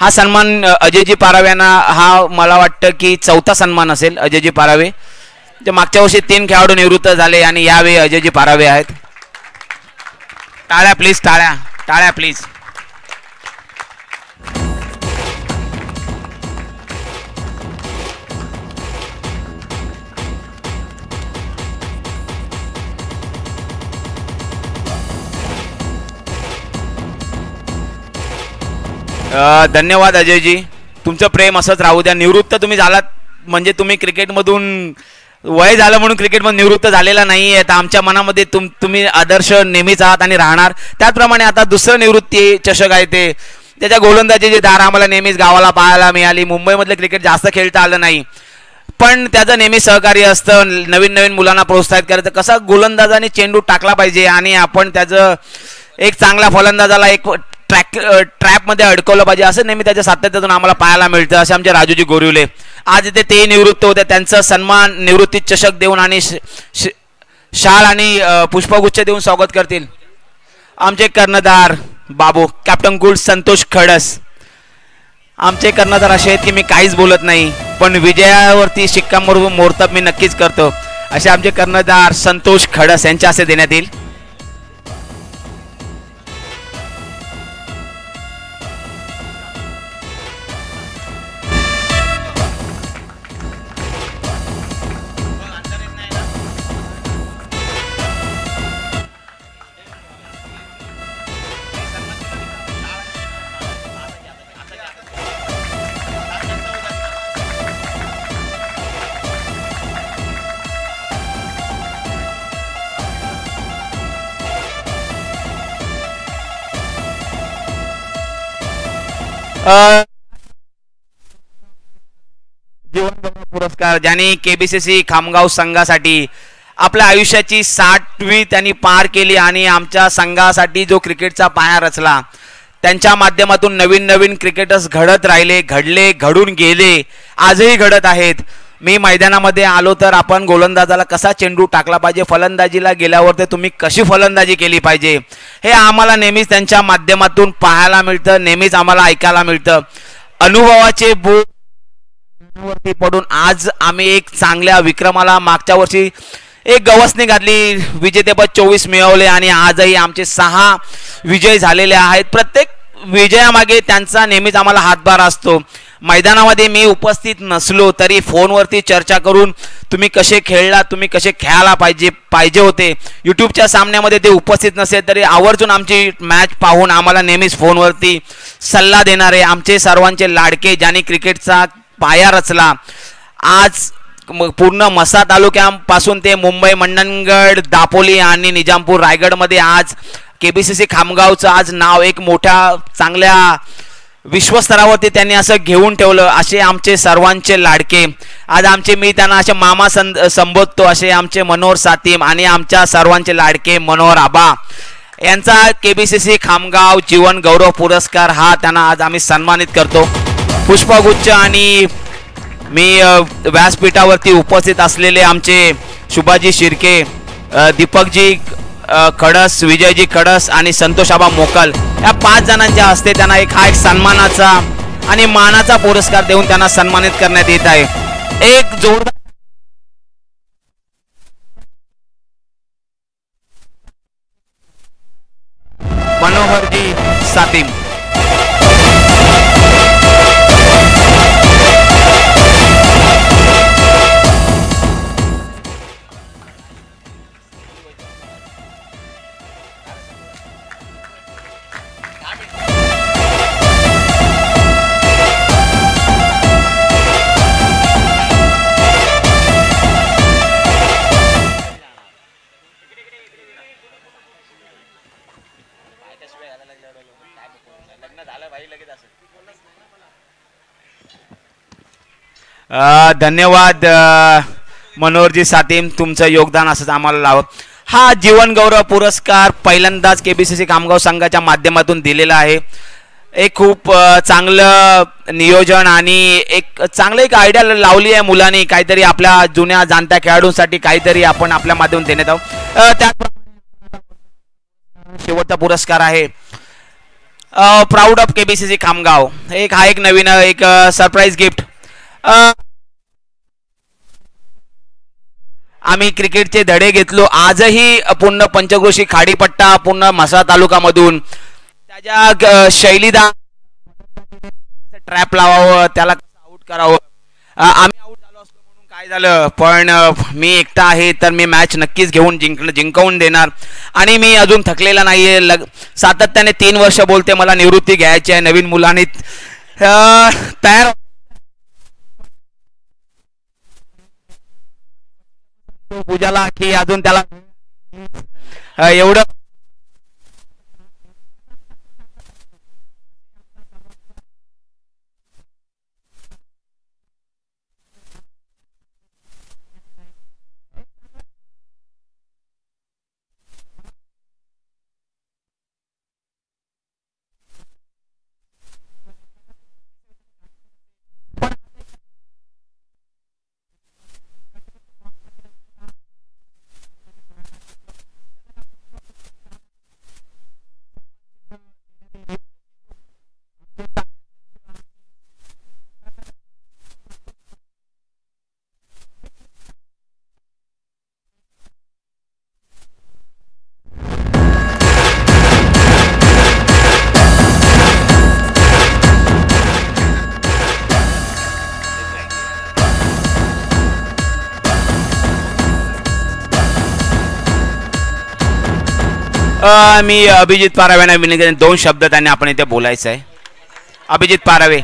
हा सन्मान अजयजी पारावे यांना हा मला वाटतं की चौथा सन्मान असेल. अजयजी पारावे जे मागच्या वर्षी 3 खेळाडू निवृत्त झाले आणि यावेळी अजयजी पारावे आहेत. टाळ्या प्लीज, टाळ्या टाळ्या प्लीज. धन्यवाद अजयजी, तुमचं प्रेम असंच राहू द्या. निवृत्त तुम्ही झालात म्हणजे तुम्ही क्रिकेटमधून वय झालं म्हणून क्रिकेटमधून निवृत्त झालेला नाही आहे. तर आमच्या मनामध्ये तुम्ही आदर्श नेहमीच आहात आणि राहणार. त्याचप्रमाणे आता दुसरं निवृत्ती चषक आहे ते त्याच्या गोलंदाजीची धार आम्हाला नेहमीच गावाला पाहायला मिळाली. मुंबईमधलं क्रिकेट जास्त खेळता आलं नाही पण त्याचं नेहमी सहकार्य असतं. नवीन नवीन मुलांना प्रोत्साहित करायचं कसा गोलंदाजाने चेंडू टाकला पाहिजे आणि आपण त्याचं एक चांगला फलंदाजाला एक ट्रॅपमध्ये अडकवलं पाहिजे असं नेहमी त्याच्या सातत्यातून आम्हाला पाहायला मिळतं. असे आमचे राजूजी गोरिवले आज इथे ते निवृत्त होते. त्यांचं सन्मान निवृत्ती चषक देऊन आणि शाल आणि पुष्पगुच्छ देऊन स्वागत करतील आमचे कर्णधार बाबू कॅप्टन गुड संतोष खडस. आमचे कर्णधार असे आहेत की मी काहीच बोलत नाही पण विजयावरती शिक्कामोर्तब मोर्तब मी नक्कीच करतो. असे आमचे कर्णधार संतोष खडस यांच्या हस्ते देण्यात येईल. जीवन गौरव पुरस्कार ज्यांनी केबीसीसी खामगाव संघासाठी आपल्या आयुष्याची 60वी त्यांनी पार केली आणि आमच्या संघासाठी जो क्रिकेटचा पाया रचला, त्यांच्या माध्यमातून नवीन नवीन क्रिकेटर्स घडत राहिले, घडले, घडून गेले, आजही घडत आहेत. मी मैदानामध्ये आलो तर आपण गोलंदाजाला कसा चेंडू टाकला पाहिजे, फलंदाजीला गेल्यावर ते तुम्ही कशी फलंदाजी केली पाहिजे, हे आम्हाला नेहमीच त्यांच्या माध्यमातून पाहायला मिळतं, नेहमीच आम्हाला ऐकायला मिळतं. अनुभवाचे बोल वरती पडून आज आम्ही एक चांगल्या विक्रमाला मागच्या वर्षी एक गवसणी घातली, विजेतेपद 24 मिळवले आणि आजही आमचे 6 विजय झालेले आहेत. प्रत्येक विजयामागे त्यांचा नेहमीच आम्हाला हातभार असतो. मैदानामध्ये मी उपस्थित नसलो तरी फोनवरती चर्चा करून तुम्ही कसे खेळला, तुम्ही कसे खेळायला पाहिजे होते. यूट्यूबच्या सामन्यामध्ये ते उपस्थित नसेल तरी आवर्जून आमची मॅच पाहून आम्हाला नेहमीच फोनवरती सल्ला देणारे आमचे सर्वांचे लाडके, ज्यांनी क्रिकेटचा पाया रचला. आज पूर्ण म्हसा तालुक्यापासून ते मुंबई, मंडणगड, दापोली आणि निजामपूर, रायगडमध्ये आज केबीसीसी खामगावचं आज नाव एक मोठ्या चांगल्या विश्वस्तरावरती त्यांनी असं घेऊन ठेवलं. असे आमचे सर्वांचे लाडके, आज आमचे मी त्यांना असे मामा संबोधतो, असे आमचे मनोहर सातीम आणि आमच्या सर्वांचे लाडके मनोहर आबा यांचा केबीसीसी खामगाव जीवन गौरव पुरस्कार हा त्यांना आज आम्ही सन्मानित करतो. पुष्पगुच्छ आणि मी व्यासपीठावरती उपस्थित असलेले आमचे शुभाजी शिर्के, दीपकजी खडस, विजयजी खडस आणि संतोष आबा मोकल या 5 जणांच्या हस्ते त्यांना हा एक सन्मानाचा आणि मानाचा पुरस्कार देऊन त्यांना सन्मानित करण्यात येत आहे. एक जोरदार मनोहरजी सातीम. धन्यवाद मनोहरजी सातीम, तुमचं योगदान असंच आम्हाला लावत. हा जीवन गौरव पुरस्कार पहिल्यांदाच केबीसीसी खामगाव संघाच्या माध्यमातून दिलेला आहे. एक खूप चांगलं नियोजन आणि एक आयडिया लावली आहे मुलांनी. काहीतरी आपल्या जुन्या जाणत्या खेळाडूंसाठी काहीतरी आपण आपल्या माध्यमातून देण्यात आहोत. त्यात शेवटचा पुरस्कार आहे प्राऊड ऑफ केबीसीसी खामगाव. हा एक नवीन एक सरप्राईज गिफ्ट. आम्ही क्रिकेटचे धडे घेतलो. आजही पूर्ण पंचक्रोशी, खाडीपट्टा, पूर्ण म्हसा तालुक्यामधून त्याच्या शैलीदा ट्रॅप लावावं, त्याला कसं आउट करावं. आम्ही आउट झालो असतो म्हणून काय झालं, पण मी एकटा आहे तर मी मॅच नक्कीच घेऊन जिंकवून देणार. आणि मी अजून थकलेला नाहीये. सातत्याने 3 वर्ष बोलते मला निवृत्ती घ्यायची आहे. नवीन मुलांनी तयार पूजाला की अजून त्याला एवढं मी अभिजित पारावेंना विनंती, 2 शब्द त्यांनी आपण इथे बोलायचं आहे. अभिजित पारावे.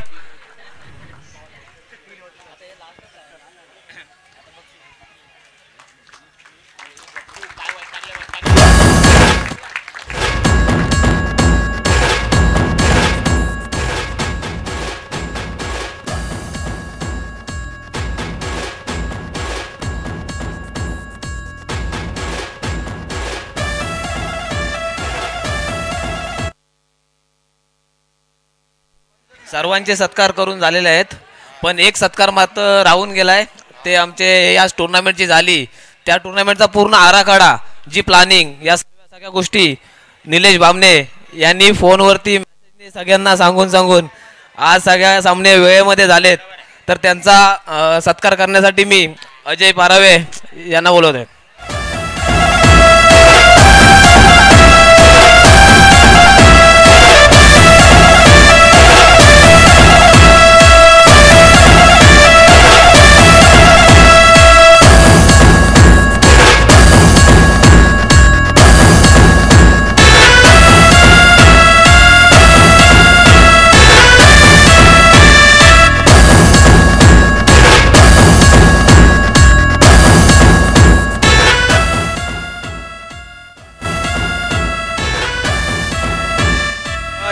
सर्वांचे सत्कार करून झालेले आहेत, पण एक सत्कार मात्र राहून गेलाय. ते आमचे या टुर्नामेंटची झाली त्या टुर्नामेंटचा पूर्ण आराखडा, जी प्लॅनिंग, या सगळ्या गोष्टी निलेश बामणे यांनी फोनवरती सगळ्यांना सांगून आज सगळ्या सामने वेळेमध्ये झालेत. तर त्यांचा सत्कार करण्यासाठी मी अजय पारावे यांना बोलवतोय.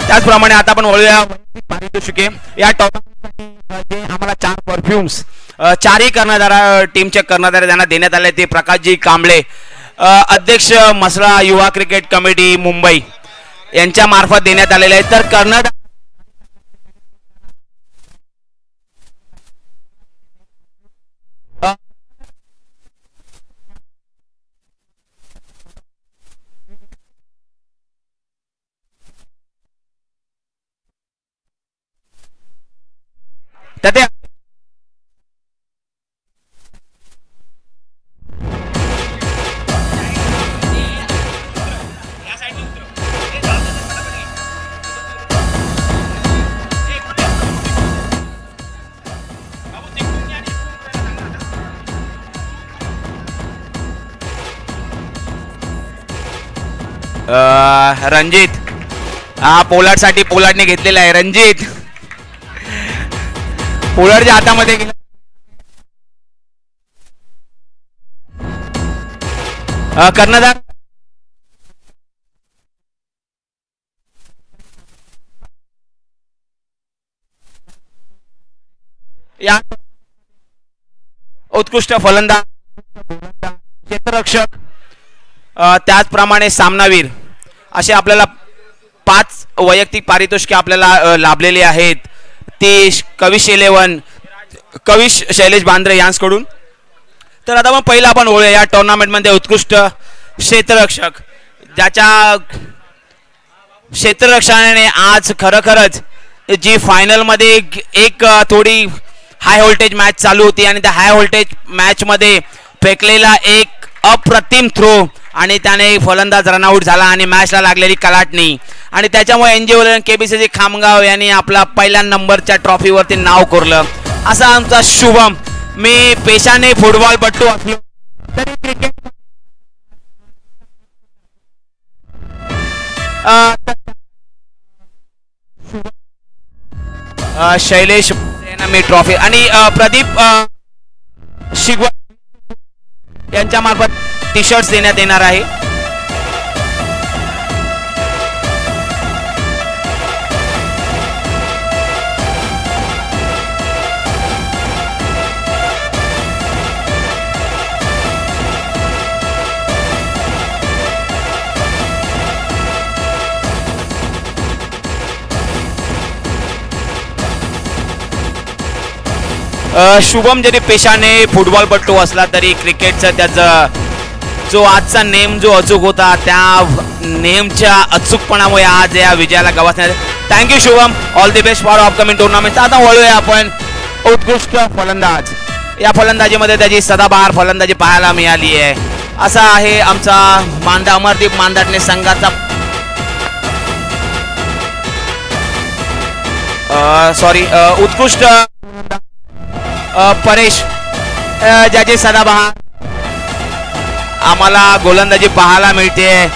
त्याचप्रमाणे आता आपण वळूया पारितोषिके. या टॉपिकसाठी आम्हाला 4 परफ्युम्स चारही कर्णधार टीमचे कर्णधार त्यांना देण्यात आले. ते प्रकाशजी कांबळे, अध्यक्ष मसळा युवा क्रिकेट कमिटी मुंबई यांच्या मार्फत देण्यात आलेले आहेत. तर कर्णधार त्याते रणजित पोलार्डसाठी पोलार्डने घेतलेला आहे. रणजित पोलार्डच्या हातामध्ये गेला. कर्णधार या उत्कृष्ट फलंदाज, क्षेत्ररक्षक, त्याचप्रमाणे सामनावीर असे आपल्याला 5 वैयक्तिक पारितोषिके आपल्याला लाभलेली आहेत. ती कविश शैलेश बांद्रे यांच्याकडून. तर आता मग पहिला आपण वळूया या टुर्नामेंटमध्ये उत्कृष्ट क्षेत्ररक्षक, ज्याच्या क्षेत्ररक्षणाने आज खरंच जी फायनलमध्ये एक थोडी हाय व्होल्टेज मॅच चालू होती आणि त्या हाय व्होल्टेज मॅचमध्ये फेकलेला एक अप्रतिम थ्रो आणि त्याने फलंदाज रनआउट झाला आणि मॅचला लागलेली कलाटणी आणि त्याच्यामुळे एनजीओ केबीसीसी खामगाव यांनी आपला पहिल्या नंबरच्या ट्रॉफीवरती नाव कोरलं. असा आमचा शुभम. मी पेशाने फुटबॉलपटू असलो तरी क्रिकेट शैलेश यांना मी ट्रॉफी आणि प्रदीप शिगवा यांच्या मार्फत टी शर्ट्स देण्यात येणार आहे. शुभम जरी पेशाने फुटबॉलपटू असला तरी क्रिकेटचा त्याचा जो आजचा नेम जो अचूक होता त्या नेमच्या अचूकपणामुळे आज या विजयाला गवसणार. Thank you Shubham. All the best for upcoming tournament. आता वळूया आपण उत्कृष्ट फलंदाज. या फलंदाजीमध्ये त्याची सदाबहार फलंदाजी पाहायला मिळाली आहे. असा आहे आमचा अमरदीप मांदाटणे संघाचा उत्कृष्ट परेश, ज्याची सदाबहार आम्हाला गोलंदाजी पाहायला मिळते.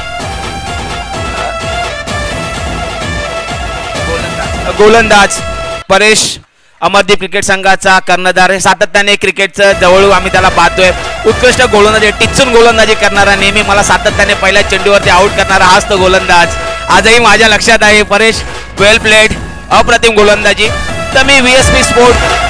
गोलंदाज परेश अमरदीप क्रिकेट संघाचा कर्णधार सातत्याने क्रिकेटचं जवळ आम्ही त्याला पाहतोय. उत्कृष्ट गोलंदाजी, टिचून गोलंदाजी करणारा, नेहमी मला सातत्याने पहिल्या चेंडूवरती आउट करणारा हाच तो गोलंदाज आजही माझ्या लक्षात आहे. परेश, वेल प्लेड, अप्रतिम गोलंदाजी. तर मी VSP स्पोर्ट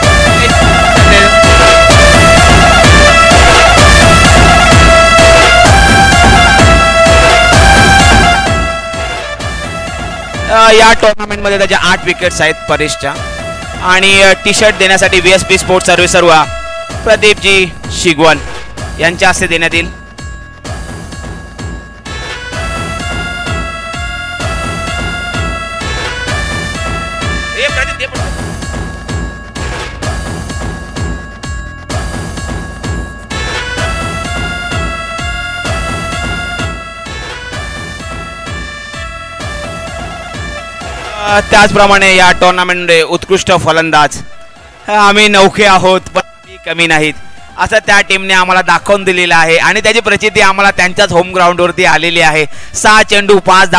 या टुर्नामेंटमध्ये त्याच्या 8 विकेट्स आहेत परेशच्या. आणि टी शर्ट देण्यासाठी VSP स्पोर्ट्स सर्व्हिसर्वा प्रदीपजी शिगवन यांच्या हस्ते देण्यात येईल. त्याचप्रमाणे या टुर्नामेंटमध्ये उत्कृष्ट फलंदाज, आम्ही नौखे आहोत पण कमी नाहीत असं त्या टीमने आम्हाला दाखवून दिलेलं आहे आणि त्याची प्रचिती आम्हाला त्यांच्याच होम ग्राउंडवरती आलेली आहे. 6 चेंडू 5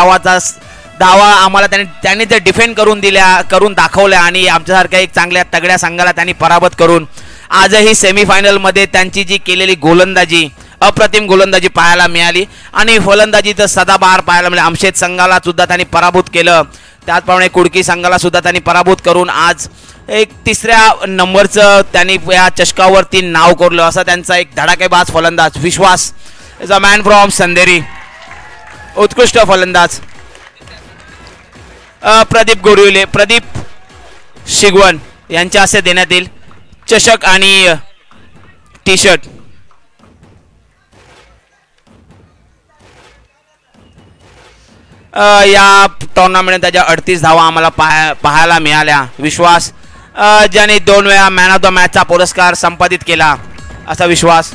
धावा आम्हाला त्यांनी ते डिफेंड करून दाखवल्या आणि आमच्यासारख्या एक चांगल्या तगड्या संघाला त्यांनी पराभूत करून आजही सेमीफायनलमध्ये त्यांची जी केलेली गोलंदाजी, अप्रतिम गोलंदाजी पाहायला मिळाली आणि फलंदाजी तर सदाबहार पाहायला मिळाली. आमशेद संघाला सुद्धा त्यांनी पराभूत केलं. त्याचप्रमाणे कुडकी संघाला सुद्धा त्यांनी पराभूत करून आज एक 3ऱ्या नंबरचं त्यांनी या चषकावरती नाव कोरलं. असा त्यांचा एक धडाकेबाज फलंदाज विश्वास is a man from Sanderi, उत्कृष्ट फलंदाज. प्रदीप शिगवन यांच्या हस्ते देण्यात येईल चषक आणि टी शर्ट. या टुर्नामेंट त्याच्या 38 धावा आम्हाला पाहायला मिळाल्या. विश्वास ज्याने 2 वेळा मॅन ऑफ द मॅचचा पुरस्कार संपादित केला असा विश्वास.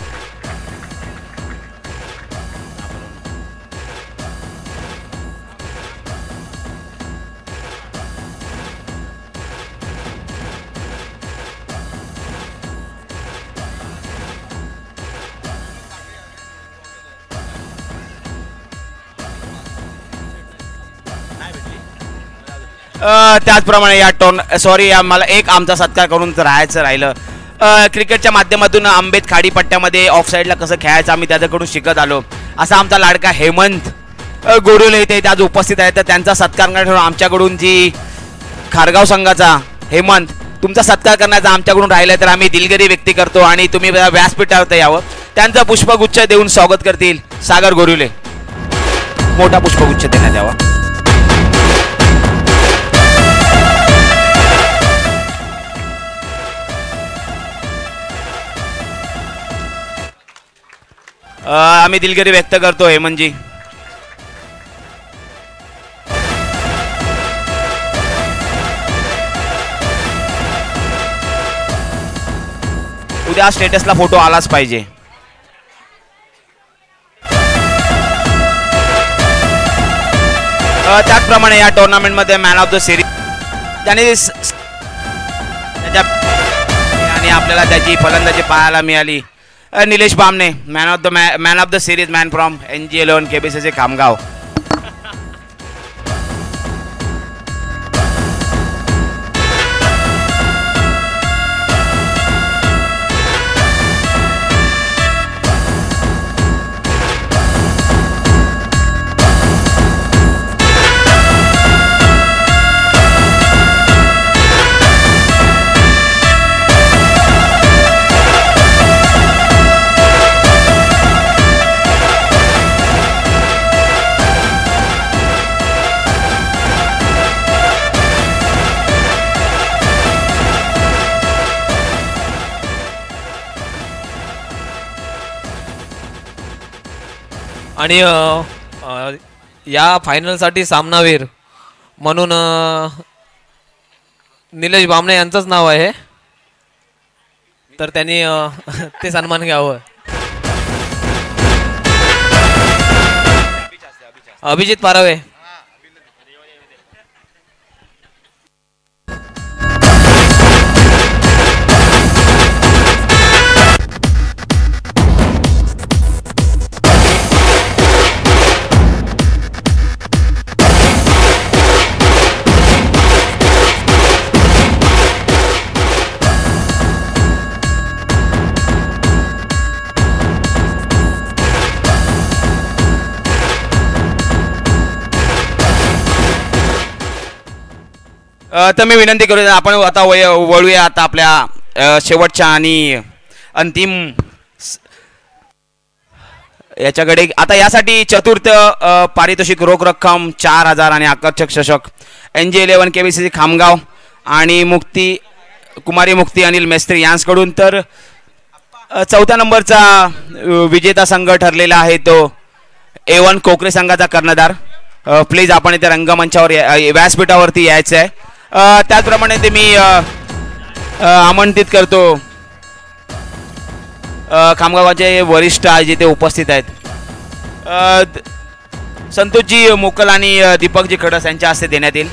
त्याचप्रमाणे या मला एक आमचा सत्कार करून राहिलं. क्रिकेटच्या माध्यमातून आंबेत खाडी पट्ट्यामध्ये ऑफसाईडला कसं खेळायचं आम्ही त्याच्याकडून शिकत आलो. असा आमचा लाडका हेमंत गोडुले इथे आज उपस्थित आहे. तर त्यांचा सत्कार करण्यासाठी आमच्याकडून जी खारगाव संघाचा हेमंत, तुमचा सत्कार करण्याचा आमच्याकडून राहिला तर आम्ही दिलगिरी व्यक्त करतो आणि तुम्ही व्यासपीठावर यावं. त्यांचा पुष्पगुच्छ देऊन स्वागत करतील सागर गोरुले. मोठा पुष्पगुच्छ देण्यात यावा. आम्ही दिलगिरी व्यक्त करतो हेमंतजी. उद्या स्टेटसला फोटो आलाच पाहिजे. त्याचप्रमाणे या टुर्नामेंटमध्ये मॅन ऑफ द सिरीज आणि आपल्याला त्याची फलंदाजी पाहायला मिळाली. Nilesh Bamne, man of the series, man from NG11 KBCC Khamgaon. आणि या फायनलसाठी सामनावीर म्हणून निलेश बामणे यांचंच नाव आहे. तर त्यांनी ते सन्मान घ्यावं. अभिजित पारावे. तर मी विनंती करू, आपण आता वळूया आता आपल्या शेवटच्या आणि अंतिम याच्याकडे. आता यासाठी चतुर्थ पारितोषिक रोख रक्कम 4000 आणि आकर्षक चषक NJ11 KBCC खामगाव आणि कुमारी मुक्ती अनिल मेस्त्री यांच्याकडून. तर चौथ्या नंबरचा विजेता संघ ठरलेला आहे तो A1 कोकरे संघाचा कर्णधार. प्लीज आपण इथे रंगमंचावर व्यासपीठावरती यायचं आहे. त्याचप्रमाणे ते मी आमंत्रित करतो खामगावाचे वरिष्ठ जे ते उपस्थित आहेत. संतोषजी मोकल आणि दीपकजी खडस यांच्या हस्ते देण्यात येईल.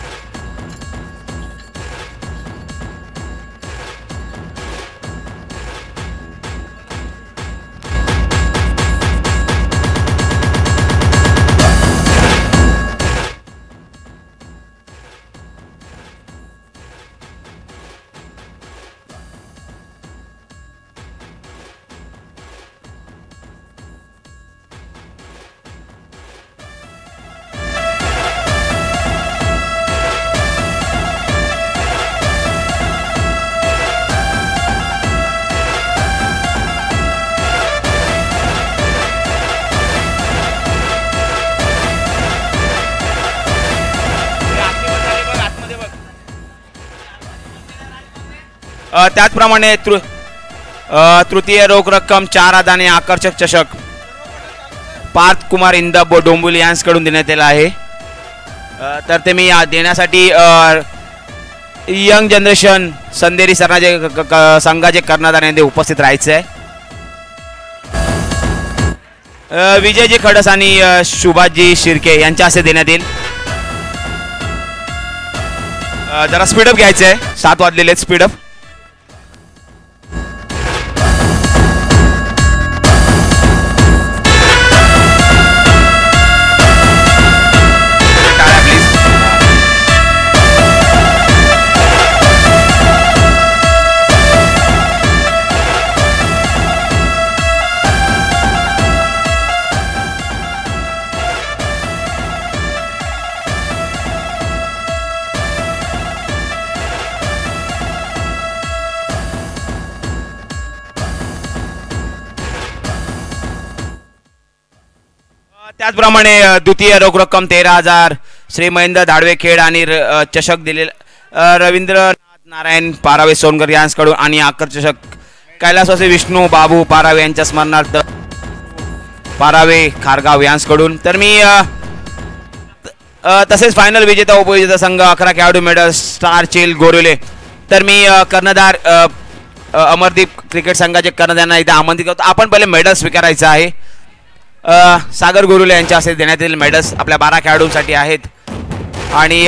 त्याचप्रमाणे तृतीय रोख रक्कम 4 आदाने आकर्षक चषक पार्थ कुमार इंदा डोंबिवली यांच्याकडून देण्यात आला आहे. तर ते मी देण्यासाठी यंग जनरेशन संदेरी सरनाचे संघाचे कर्णधार यांनी उपस्थित राहायचे आहे. विजयजी खडस आणि सुभाषजी शिर्के यांच्या हस्ते देण्यात येईल. जरा स्पीडअप घ्यायचं आहे, 7 वाजलेले आहेत. स्पीडअप. त्याचप्रमाणे द्वितीय रोख रक्कम 13,000 श्री महेंद्र धाडवे खेड आणि चषक दिलेला रवींद्रनाथ नारायण पारावे सोनगर यांच्याकडून आणि आकर चषक कैलासवासी विष्णू बाबू पारावे यांच्या स्मरणार्थ पारावे खारगाव यांच्याकडून. तर मी तसेच फायनल विजेता उपविजेता संघ 11 खेळाडू मेडल स्टार चिल गोरिले. तर मी कर्णधार अमरदीप क्रिकेट संघाचे कर्णधारांना इथे आमंत्रित करतो. आपण पहिले मेडल स्वीकारायचं आहे. सागर गुरुले यांच्या हस्ते देण्यात येईल. मेडल्स आपल्या 12 खेळाडूंसाठी आहेत आणि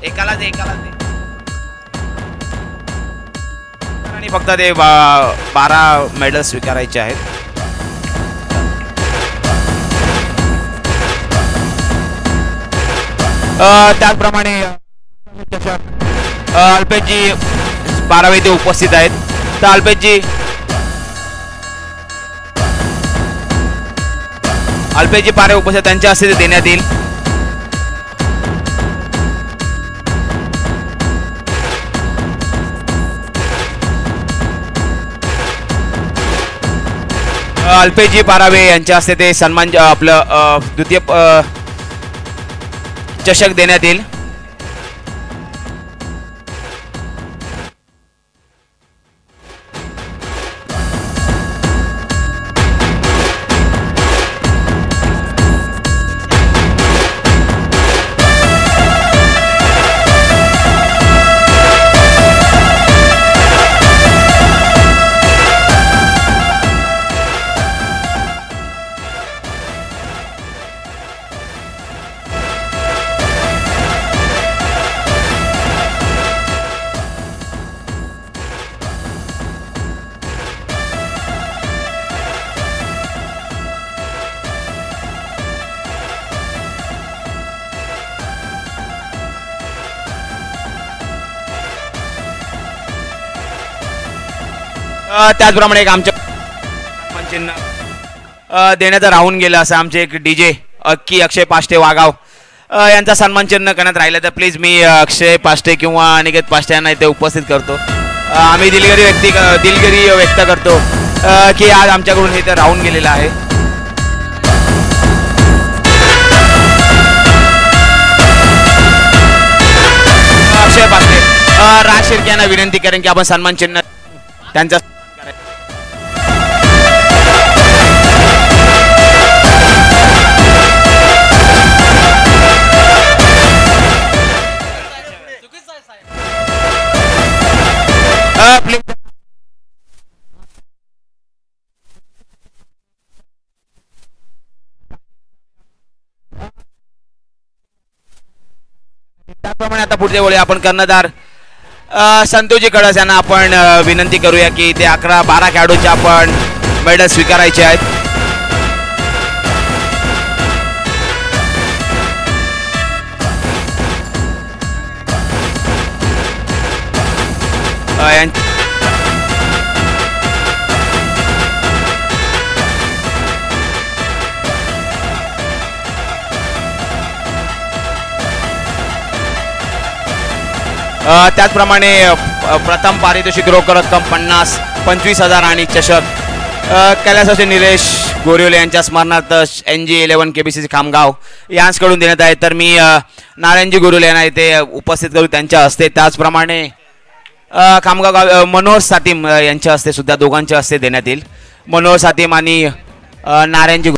एकालाच आणि फक्त ते 12 मेडल्स स्वीकारायचे आहेत. त्याचप्रमाणे अल्पेशजी पारावे ते उपस्थित आहेत. तर अल्पेशजी पारे उपस्थित त्यांच्या हस्ते देण्यात येईल. अल्पेशजी पारावे यांच्या हस्ते ते सन्मान आपलं द्वितीय चषक देण्यात येईल. त्याचप्रमाणे एक आमच्या चिन्ह देण्याचं राहून गेलं असं आमचे एक DJ अक्षय पाष्टे वागाव यांचा सन्मान चिन्ह करण्यात राहिलं. तर प्लीज मी अक्षय पाष्टे किंवा अनिकेत पाष्टे यांना इथे उपस्थित करतो. आम्ही दिलगिरी व्यक्त करतो की आज आमच्याकडून हे तर राहून गेलेलं आहे. सुजय पास्ते. राज शिर्के यांना विनंती करेन की आपण सन्मान चिन्ह त्यांचा त्याप्रमाणे आता पुढच्या वेळी आपण कर्णधार संतोषजी कडस यांना आपण विनंती करूया की ते 11-12 खेळाडूंचे आपण मेडल स्वीकारायचे आहेत. त्याचप्रमाणे प्रथम पारितोषिक रोख रक्कम 50-25,000 आणि चषक कैलासाचे निलेश गोरिवले यांच्या स्मरणार्थ NG11 KBCC खामगाव यांच्याकडून देण्यात आहे. तर मी नारायणजी गोरिवले यांना इथे उपस्थित करू त्यांच्या हस्ते. त्याचप्रमाणे खामगाव मनोहर सातीम यांच्या हस्ते सुद्धा दोघांच्या हस्ते देण्यात येईल. मनोहर सातीम आणि नारायणजी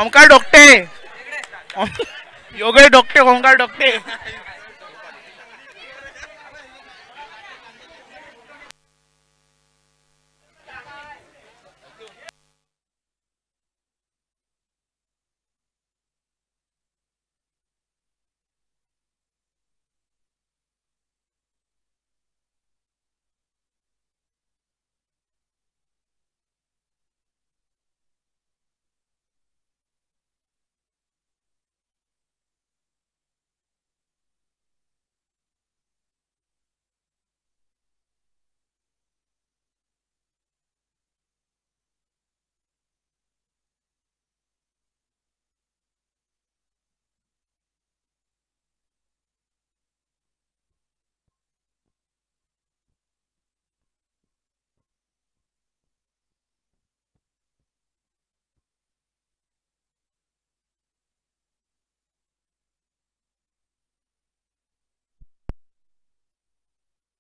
ओमकार डोकटे योगेश डोकटे ओमकार डोकटे